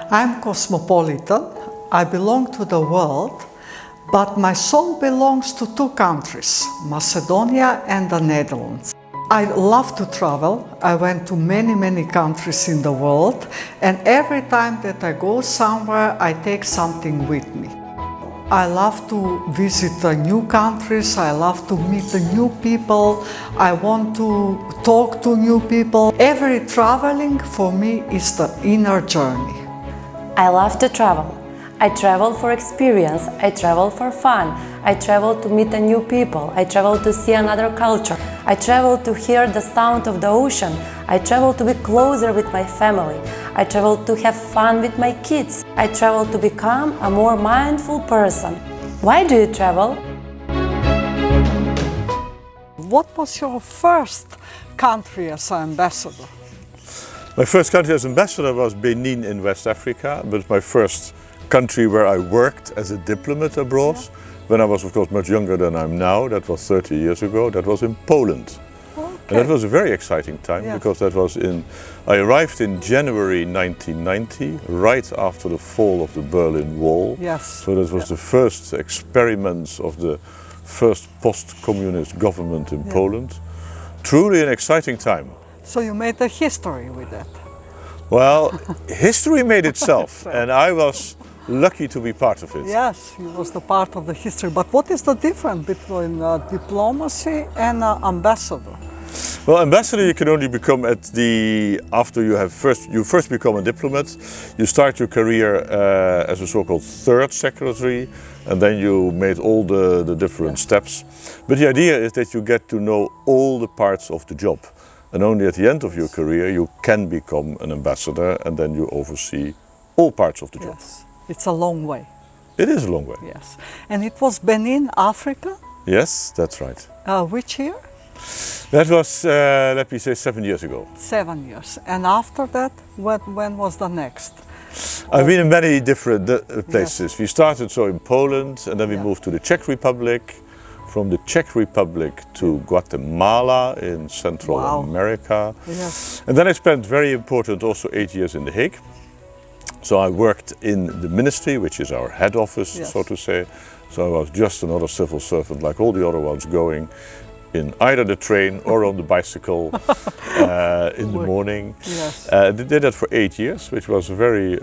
I'm cosmopolitan. I belong to the world, but my soul belongs to two countries, Macedonia and the Netherlands. I love to travel. I went to many countries in the world, and every time that I go somewhere, I take something with me. I love to visit new countries. I love to meet the new people. I want to talk to new people. Every traveling for me is the inner journey. I love to travel. I travel for experience. I travel for fun. I travel to meet the new people. I travel to see another culture. I travel to hear the sound of the ocean. I travel to be closer with my family. I travel to have fun with my kids. I travel to become a more mindful person. Why do you travel? What was your first country as an ambassador? My first country as ambassador was Benin in West Africa, but my first country where I worked as a diplomat abroad, when I was of course much younger than I'm now, that was 30 years ago, that was in Poland. Okay. And that was a very exciting time, because that was I arrived in January 1990, right after the fall of the Berlin Wall. Yes. So that was the first experiments of the first post-communist government in Poland. Truly an exciting time. So you made a history with that? Well, history made itself, and I was lucky to be part of it. Yes, you was the part of the history. But what is the difference between diplomacy and ambassador? Well, ambassador you can only become after you first become a diplomat. You start your career as a so-called third secretary, and then you made all the different steps. But the idea is that you get to know all the parts of the job. And only at the end of your career you can become an ambassador, and then you oversee all parts of the job. Yes, it's a long way. It is a long way. Yes, and it was Benin, Africa? Yes, that's right. Which year? That was, let me say, 7 years ago. 7 years. And after that, when was the next? I've been in many different places. Yes. We started in Poland, and then we moved to the Czech Republic. From the Czech Republic to Guatemala in Central America. Yes. And then I spent very important also 8 years in The Hague. So I worked in the ministry, which is our head office, so to say. So I was just another civil servant like all the other ones, going in either the train or on the bicycle in the morning. Yes. I did that for 8 years, which was a very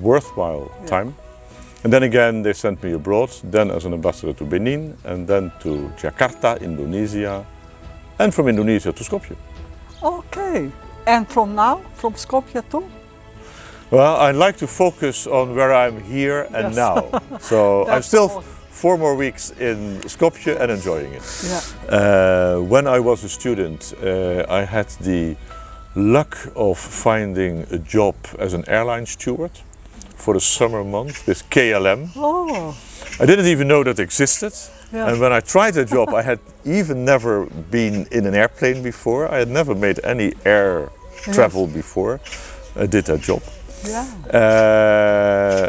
worthwhile time. And then again they sent me abroad, then as an ambassador to Benin, and then to Jakarta, Indonesia, and from Indonesia to Skopje. Okay, and from now, from Skopje too? Well, I'd like to focus on where I'm here and now. So I'm still 4 more weeks in Skopje and enjoying it. Yeah. When I was a student, I had the luck of finding a job as an airline steward for the summer month with KLM. Oh. I didn't even know that existed. Yeah. And when I tried that job, I had even never been in an airplane before. I had never made any air travel before. I did that job. Yeah.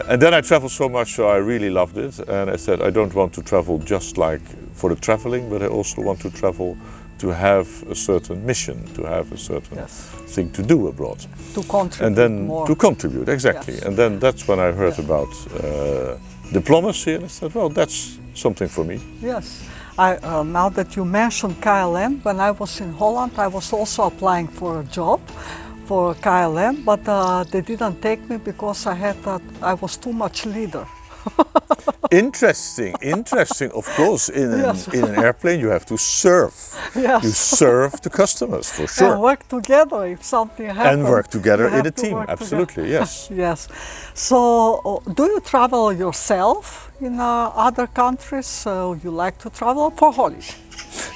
And then I traveled so much, so I really loved it. And I said, I don't want to travel just like for the traveling, but I also want to travel to have a certain mission, to have a certain thing to do abroad. To contribute and then more. To contribute, exactly. Yes. And then that's when I heard about diplomacy, and I said, well, that's something for me. Yes. Now that you mentioned KLM, when I was in Holland, I was also applying for a job for KLM, but they didn't take me because I was too much leader. Interesting. Of course, in an airplane you have to serve. Yes. You serve the customers, for sure. And work together if something happens. And work together in a team, absolutely, yes. Yes. So, do you travel yourself in other countries? You like to travel for holiday?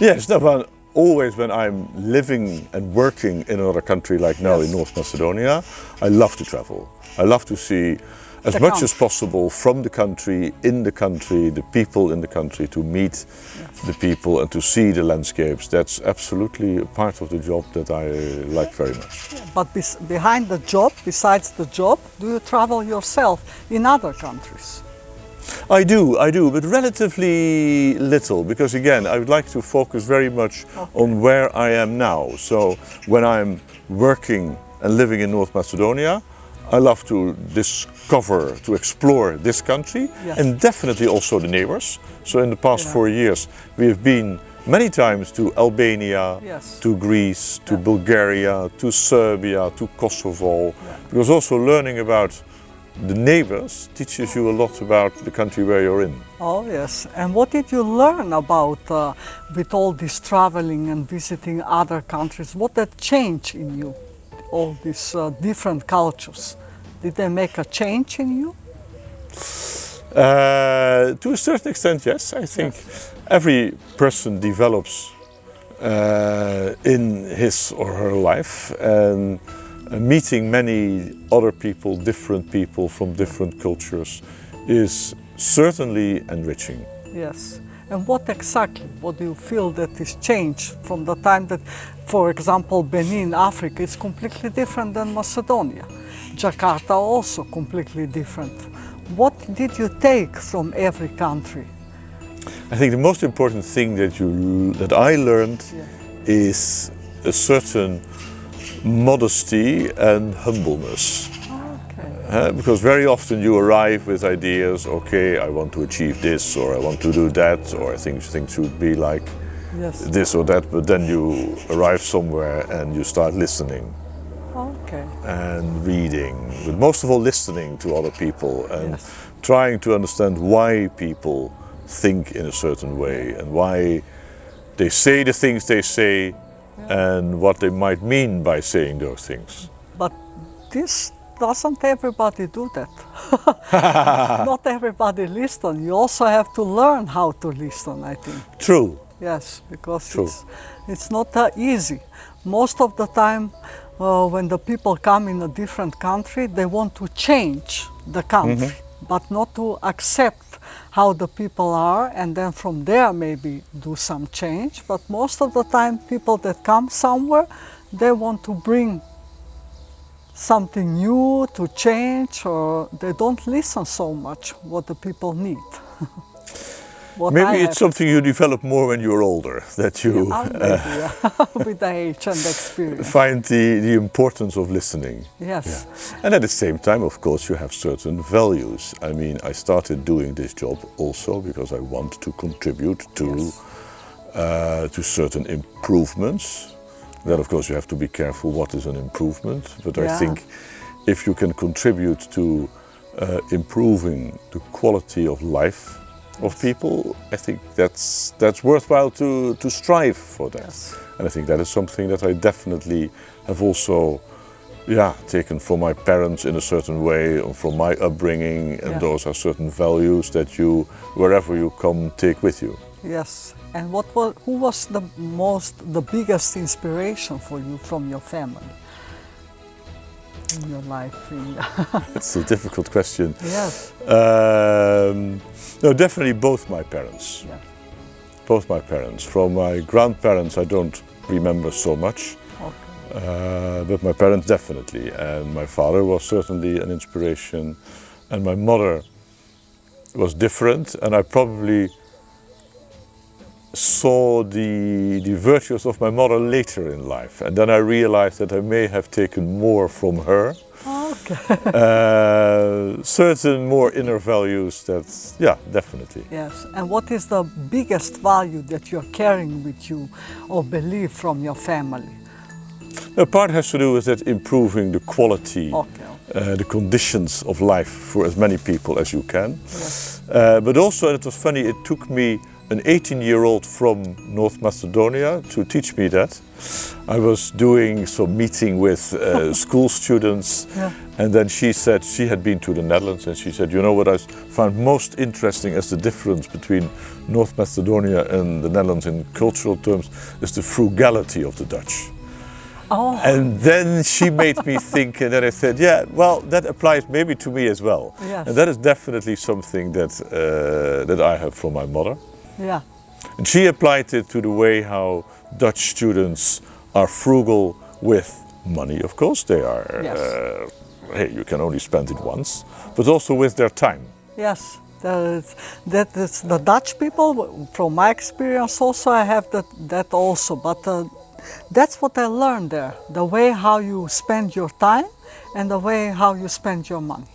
Yes, but always when I'm living and working in another country, like now in North Macedonia, I love to travel. I love to see as much as possible from the country, in the country, the people in the country, to meet the people and to see the landscapes. That's absolutely a part of the job that I like very much. But behind the job, besides the job, do you travel yourself in other countries? I do, but relatively little, because again, I would like to focus very much on where I am now. So when I'm working and living in North Macedonia, I love to discover, to explore this country, Yes. and definitely also the neighbors. So in the past Yeah. 4 years, we have been many times to Albania, Yes. to Greece, to Bulgaria, to Serbia, to Kosovo. Because also learning about the neighbors teaches you a lot about the country where you're in. Oh yes, and what did you learn about with all this traveling and visiting other countries? What did change in you? All these different cultures, did they make a change in you? To a certain extent, yes. I think every person develops in his or her life, and meeting many other people, different people from different cultures, is certainly enriching. Yes. And what exactly? What do you feel that is changed from the time that, for example, Benin, Africa is completely different than Macedonia. Jakarta also completely different. What did you take from every country? I think the most important thing that I learned is a certain modesty and humbleness. Okay. Because very often you arrive with ideas, okay, I want to achieve this, or I want to do that, or I think things should be like Yes. this or that, but then you arrive somewhere and you start listening Okay. and reading, but most of all listening to other people and Yes. trying to understand why people think in a certain way and why they say the things they say and what they might mean by saying those things. But this doesn't everybody do that. Not everybody listen. You also have to learn how to listen, I think. True. Yes, because True. it's not easy. Most of the time, when the people come in a different country, they want to change the country, but not to accept how the people are, and then from there maybe do some change. But most of the time, people that come somewhere, they want to bring something new to change, or they don't listen so much what the people need. What I Maybe have- it's something you develop more when you're older, that you maybe, with the age and experience. find the importance of listening. Yes. And at the same time, of course, you have certain values. I mean, I started doing this job also because I want to contribute to certain improvements. Then, of course, you have to be careful what is an improvement. But I Yeah. think if you can contribute to improving the quality of life of people, I think that's worthwhile to strive for that. Yes. And I think that is something that I definitely have also taken from my parents in a certain way, or from my upbringing, and those are certain values that you, wherever you come, take with you. Yes. And who was the biggest inspiration for you from your family in your life? It's a difficult question. Yes. No, definitely both my parents. Yeah. Both my parents. From my grandparents, I don't remember so much. Okay. But my parents definitely, and my father was certainly an inspiration, and my mother was different, and I probably saw the virtues of my mother later in life, and then I realized that I may have taken more from her. Okay. Certain more inner values that, definitely. Yes. And what is the biggest value that you're carrying with you or belief from your family? A part has to do with that improving the quality, Okay. the conditions of life for as many people as you can. Yes. But also, and it was funny, it took me an 18-year-old from North Macedonia to teach me that. I was doing some meeting with school students, and then she said she had been to the Netherlands, and she said, you know what I found most interesting as the difference between North Macedonia and the Netherlands in cultural terms is the frugality of the Dutch. Oh. And then she made me think, and then I said, yeah, well, that applies maybe to me as well. Yes. And that is definitely something that, that I have from my mother. Yeah. And she applied it to the way how Dutch students are frugal with money, of course. They are, Yes. hey, you can only spend it once, but also with their time. Yes. That is the Dutch people, from my experience also, I have that also, but That's what I learned there, the way how you spend your time and the way how you spend your money.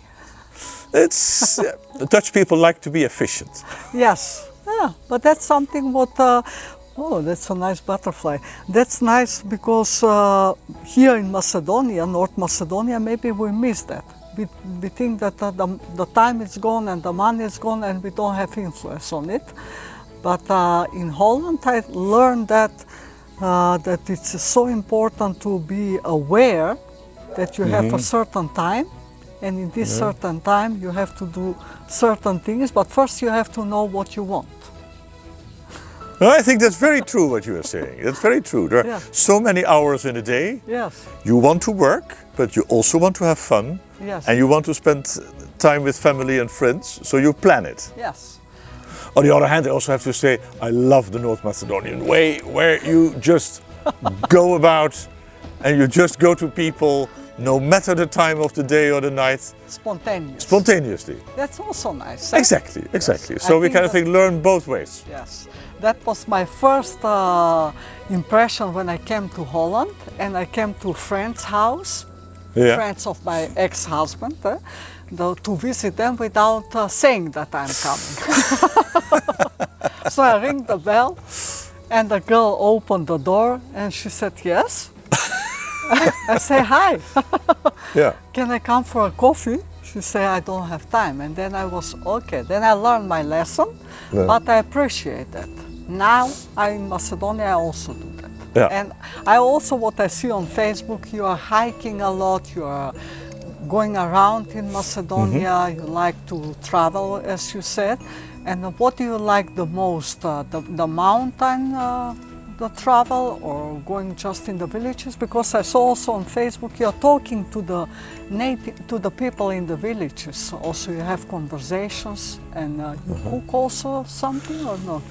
It's the Dutch people like to be efficient. Yes, yeah, but that's something what, oh, that's a nice butterfly. That's nice because here in Macedonia, North Macedonia, maybe we miss that. We think that the time is gone and the money is gone and we don't have influence on it. But in Holland, I learned that that it's so important to be aware that you have a certain time, and in this certain time you have to do certain things, but first you have to know what you want. Well, I think that's very true what you are saying. That's very true. There are so many hours in a day. Yes. You want to work, but you also want to have fun. Yes. And you want to spend time with family and friends, so you plan it. Yes. On the other hand, I also have to say, I love the North Macedonian way, where you just go about and you just go to people, no matter the time of the day or the night. Spontaneous. Spontaneously. That's also nice. Eh? Exactly, exactly. Yes. So we kind of think learn both ways. Yes. That was my first impression when I came to Holland, and I came to a friend's house, friends of my ex-husband, to visit them without saying that I'm coming. So I ring the bell, and the girl opened the door, and she said yes. I say hi. Can I come for a coffee? She said I don't have time, and then I was okay. Then I learned my lesson, but I appreciate that. Now in Macedonia I also do that. And I also, what I see on Facebook, you are hiking a lot, you are going around in Macedonia, you like to travel, as you said. And what do you like the most? The mountain, the travel, or going just in the villages? Because I saw also on Facebook you're talking to the people in the villages. Also, you have conversations, and you cook also something or not?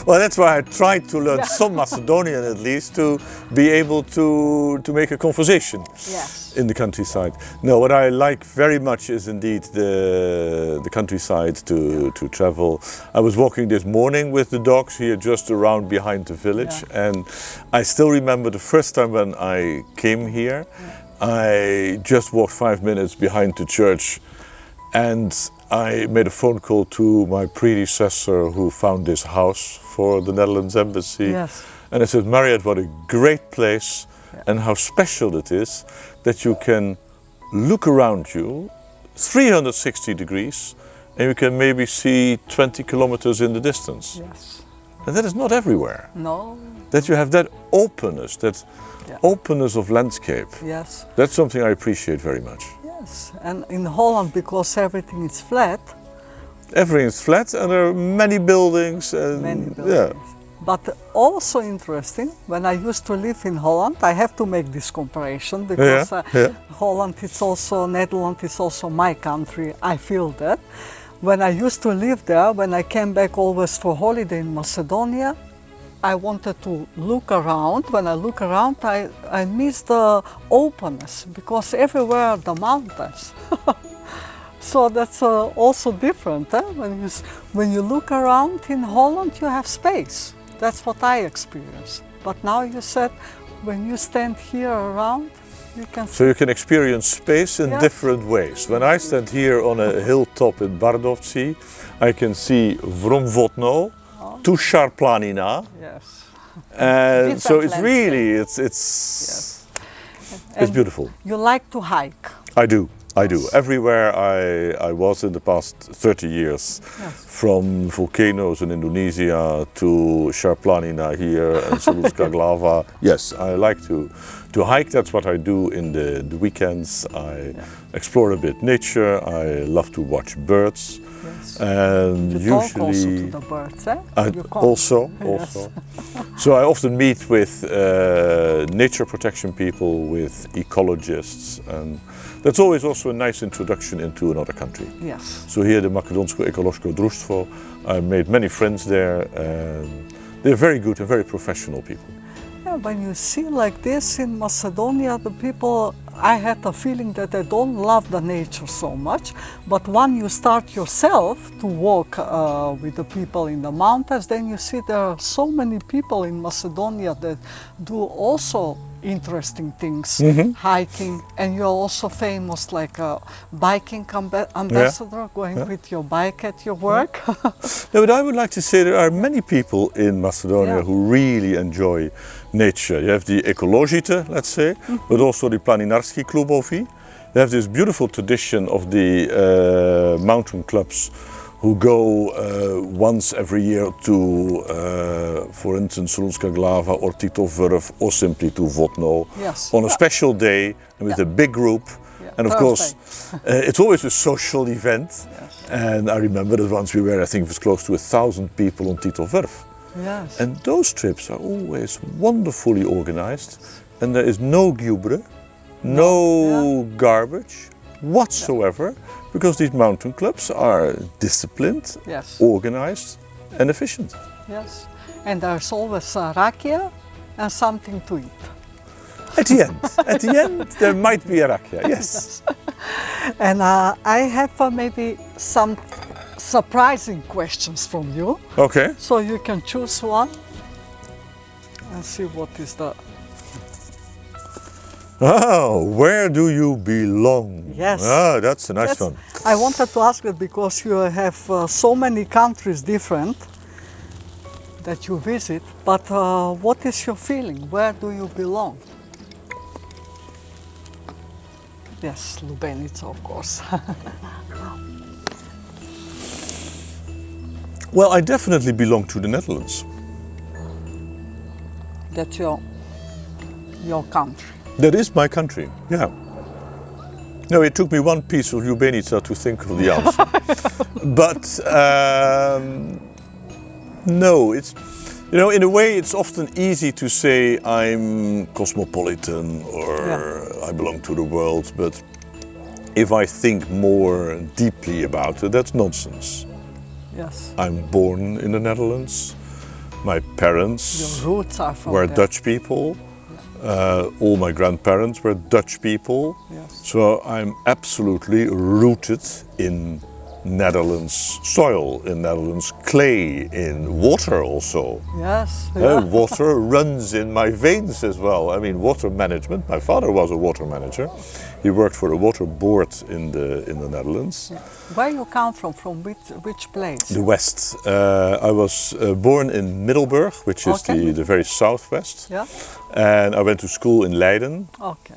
Well, that's why I tried to learn some Macedonian at least, to be able to make a conversation in the countryside. No, what I like very much is indeed the countryside, to travel. I was walking this morning with the dogs here just around behind the village, and I still remember the first time when I came here. I just walked 5 minutes behind the church, and I made a phone call to my predecessor who found this house for the Netherlands Embassy. And I said, Mariette, what a great place, and how special it is that you can look around you 360 degrees and you can maybe see 20 kilometers in the distance. And that is not everywhere. No. That you have that openness, openness of landscape. That's something I appreciate very much. Yes, and in Holland, because everything is flat. Everything is flat, and there are many buildings. And many buildings. But also interesting, when I used to live in Holland, I have to make this comparison because Holland is also, Netherlands is also my country, I feel that. When I used to live there, when I came back always for holiday in Macedonia, I wanted to look around. When I look around, I miss the openness, because everywhere are the mountains. So that's also different. Eh? When you look around in Holland, you have space. That's what I experienced. But now you said, when you stand here around, you can see. So you can experience space in different ways. When I stand here on a hilltop in Bardovci, I can see Vromvotno to Šarplanina. And so it's really, it's beautiful. You like to hike? I do. I do. Everywhere I was in the past 30 years, from volcanoes in Indonesia to Šarplanina here and Soluška Glava. Yes, I like to hike. That's what I do in the weekends. I explore a bit nature. I love to watch birds. And you usually talk also to the birds, eh? Also. So I often meet with nature protection people, with ecologists, and that's always also a nice introduction into another country. So here, the Macedonsko Ekološko Društvo, I made many friends there, and they're very good and very professional people. When you see like this in Macedonia, the people I had a feeling that I don't love the nature so much, but when you start yourself to walk with the people in the mountains, then you see there are so many people in Macedonia that do also interesting things, hiking, and you're also famous like a biking ambassador, going with your bike at your work. No, but I would like to say there are many people in Macedonia Yeah. who really enjoy nature. You have the Ekologite, let's say, but also the Planinarski klubovi. You have this beautiful tradition of the mountain clubs who go once every year to, for instance, Runska Glava or Titov or simply to Vodno Yes. on a special day and with a big group. And of course, it's always a social event. Yes. And I remember that once we were, I think it was close to 1,000 people on Titov. Yes. And those trips are always wonderfully organized, and there is no gubre, no garbage whatsoever, because these mountain clubs are disciplined, Yes. organized, and efficient. Yes. And there's always rakia and something to eat. At the end, there might be a rakia, yes. And I have maybe some surprising questions from you. Okay. So you can choose one and see what is the... Oh, where do you belong? Yes. Ah, that's a nice one. I wanted to ask it because you have so many countries different that you visit, but what is your feeling? Where do you belong? Yes, Lubenica, of course. Well, I definitely belong to the Netherlands. That's your country. That is my country, yeah. No, it took me one piece of Lubenica to think of the answer. But no, it's, you know, in a way it's often easy to say I'm cosmopolitan or I belong to the world, but if I think more deeply about it, that's nonsense. Yes. I'm born in the Netherlands. My parents Your roots are from were there. Dutch people. All my grandparents were Dutch people. Yes. So I'm absolutely rooted in Netherlands soil, in Netherlands clay, in water also. Yes. Water runs in my veins as well. I mean, water management. My father was a water manager. He worked for a water board in the Netherlands. Where you come from which place? The west. I was born in Middelburg, which is the very southwest. Yeah. And I went to school in Leiden. Okay.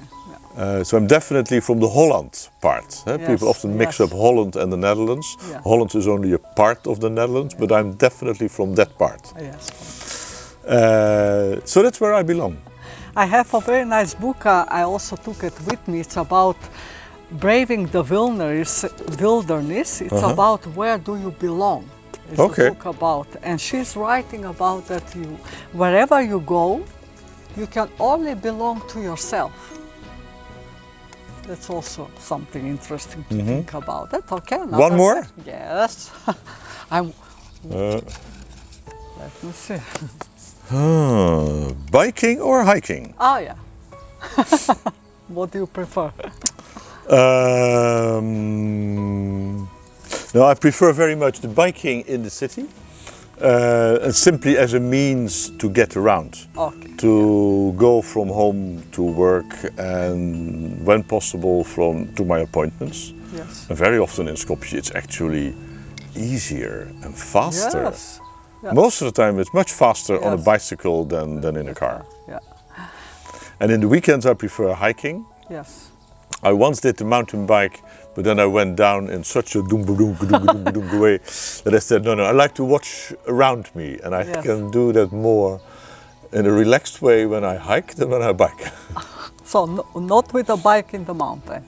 So I'm definitely from the Holland part. Yes, People often mix yes. up Holland and the Netherlands. Yeah. Holland is only a part of the Netherlands, but I'm definitely from that part. Yes. So that's where I belong. I have a very nice book. I also took it with me. It's about braving the wilderness. It's about where do you belong. It's a book about, and she's writing about that wherever you go, you can only belong to yourself. That's also something interesting to think about. That okay? One more? Yes. Let me see. Biking or hiking? Oh yeah. What do you prefer? No, I prefer very much the biking in the city, simply as a means to get around. Okay. To go from home to work and, when possible, to my appointments. Yes. And very often in Skopje it's actually easier and faster. Yes. Yeah. Most of the time it's much faster on a Yes. bicycle than in a car. Yeah. And in the weekends I prefer hiking. Yes. I once did the mountain bike, but then I went down in such a doom way that I said, no, I like to watch around me, and I can do that more in a relaxed way when I hike than when I bike. So not with a bike in the mountain.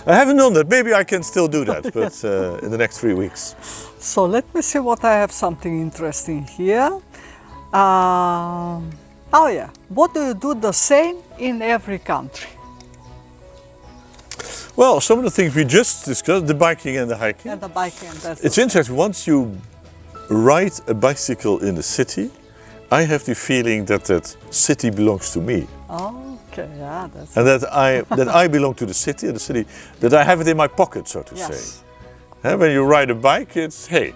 I haven't done that. Maybe I can still do that, but in the next 3 weeks. So let me see what I have something interesting here. Oh yeah, what do you do the same in every country? Well, some of the things we just discussed, the biking and the hiking. And the biking, that's It's interesting, once you ride a bicycle in the city I have the feeling that that city belongs to me. Okay, yeah, that's And that I belong to the city, and the city, that I have it in my pocket, so to say. yes. When you ride a bike, it's, hey,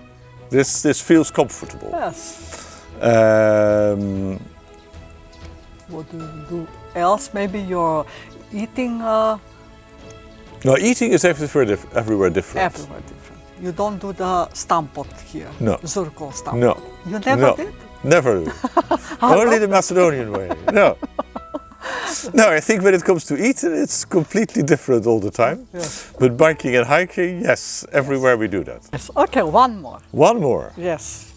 this feels comfortable. Yes. Um, What do you do else? Maybe you're eating no, eating is everywhere different. everywhere different. You don't do the stampot here. No. Zurko stampot. No. You never No. did? Never do. Only the Macedonian way. No. No, I think when it comes to eating, it's completely different all the time. Yes. But biking and hiking, yes, everywhere we do that. Yes. Okay, one more. One more. Yes.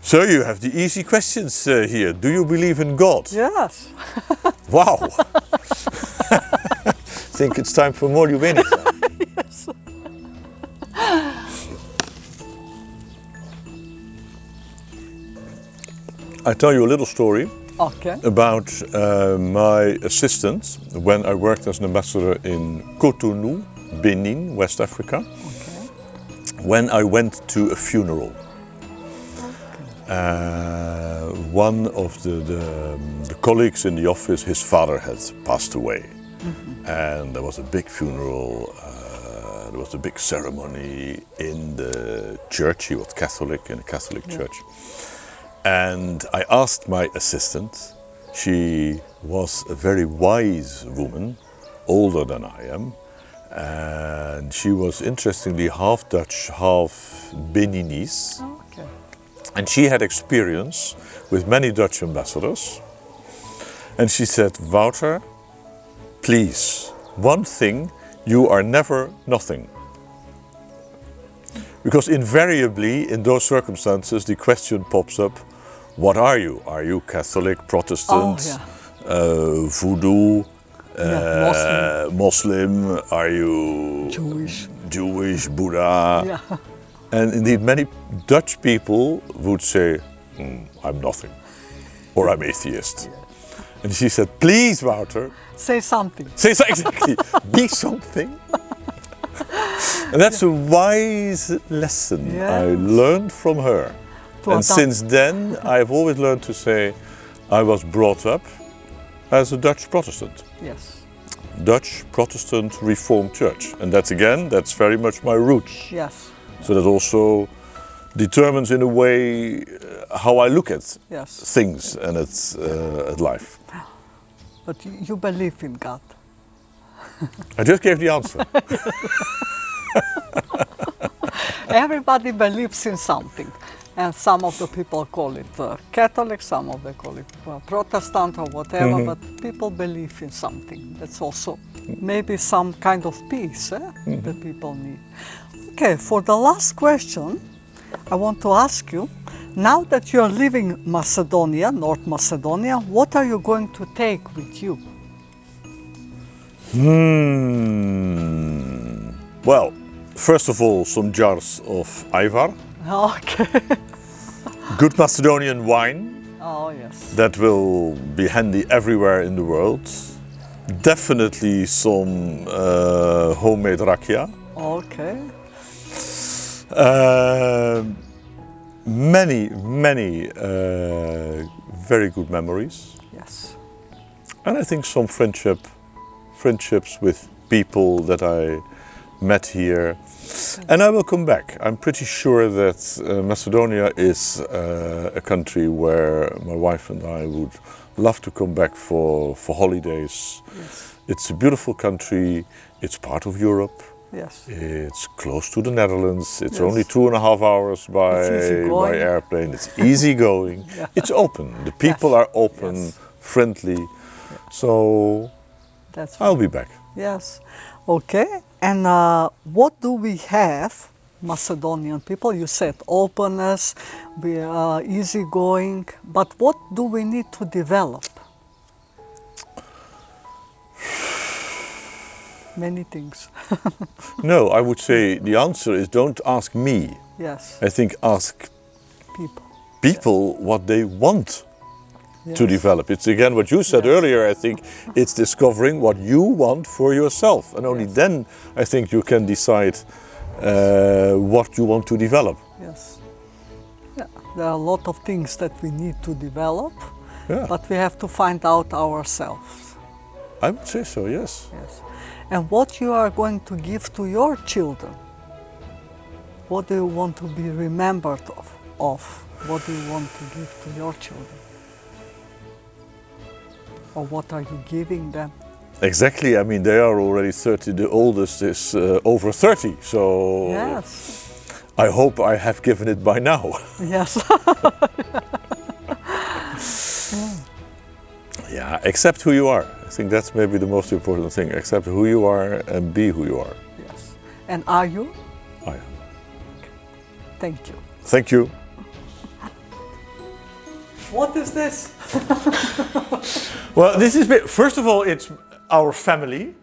So you have the easy questions here. Do you believe in God? Yes. Wow. Think it's time for more Juvenica. Yes. I tell you a little story Okay. about my assistant when I worked as an ambassador in Cotonou, Benin, West Africa. Okay. When I went to a funeral. One of the colleagues in the office, his father had passed away. And there was a big funeral, there was a big ceremony in the church. He was Catholic, in a Catholic church. And I asked my assistant, she was a very wise woman, older than I am, and she was interestingly half Dutch, half Beninese. Okay. And she had experience with many Dutch ambassadors. And she said, Wouter, please, one thing, you are never nothing. Because invariably, in those circumstances, the question pops up, what are you? Are you Catholic, Protestant, Voodoo, Muslim? Are you Jewish, Buddha? Yeah. And indeed, many Dutch people would say, I'm nothing, or I'm atheist. And she said, please, Wouter, Say something. say so exactly, be something. And that's a wise lesson I Yes. learned from her. To And adopt. since then, I've always learned to say, I was brought up as a Dutch Protestant. Yes. Dutch Protestant Reformed Church. And that's very much my roots. Yes. So that also determines in a way how I look at Yes. things and at life. But you believe in God. I just gave the answer. Everybody believes in something. And some of the people call it Catholic, some of them call it Protestant or whatever, but people believe in something. That's also maybe some kind of peace that people need. Okay, for the last question, I want to ask you, now that you're leaving Macedonia, North Macedonia, what are you going to take with you? Well, first of all, some jars of Ivar, Okay. good Macedonian wine. Oh, yes. That will be handy everywhere in the world. Definitely some homemade rakia. Okay. Many very good memories. Yes. And I think some friendships with people that I met here. And I will come back. I'm pretty sure that Macedonia is a country where my wife and I would love to come back for holidays. Yes. It's a beautiful country. It's part of Europe. Yes. It's close to the Netherlands. It's Yes. only 2.5 hours It's easy by going. airplane. It's easy going. Yeah. It's open. The people Yes. are open, Yes. friendly. So That's I'll be back. Yes. Okay. And what do we have, Macedonian people? You said openness, we are easygoing, but what do we need to develop? Many things. No, I would say the answer is don't ask me. Yes, I think ask people. people what they want to Yes. develop. It's again what you said Yes. earlier. I think it's discovering what you want for yourself, and only Yes. then I think you can decide what you want to develop. Yes. Yeah. There are a lot of things that we need to develop, Yeah. but we have to find out ourselves. I would say so, yes. Yes. And what you are going to give to your children? What do you want to be remembered of? What do you want to give to your children? Or what are you giving them? Exactly, I mean, they are already 30, the oldest is over 30, so Yes. I hope I have given it by now. Yes. Yeah, accept who you are. I think that's maybe the most important thing. Accept who you are and be who you are. Yes. And are you? I am. Thank you. Thank you. What is this? Well, this is, first of all, it's our family.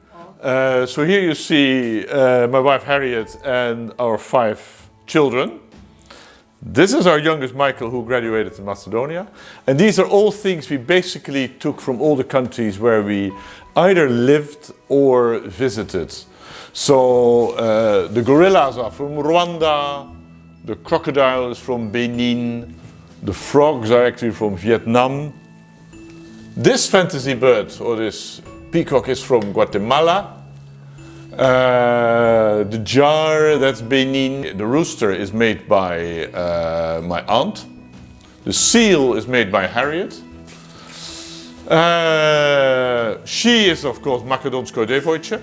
So here you see my wife Harriet and our 5 children. This is our youngest Michael, who graduated in Macedonia. And these are all things we basically took from all the countries where we either lived or visited. So the gorillas are from Rwanda, the crocodile is from Benin, the frogs are actually from Vietnam. This fantasy bird, or this peacock, is from Guatemala. The jar, that's Benin. The rooster is made by my aunt. The seal is made by Harriet. She is, of course, Macedonsko devojče.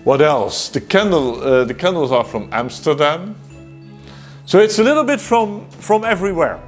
What else? The candles are from Amsterdam. So it's a little bit from everywhere.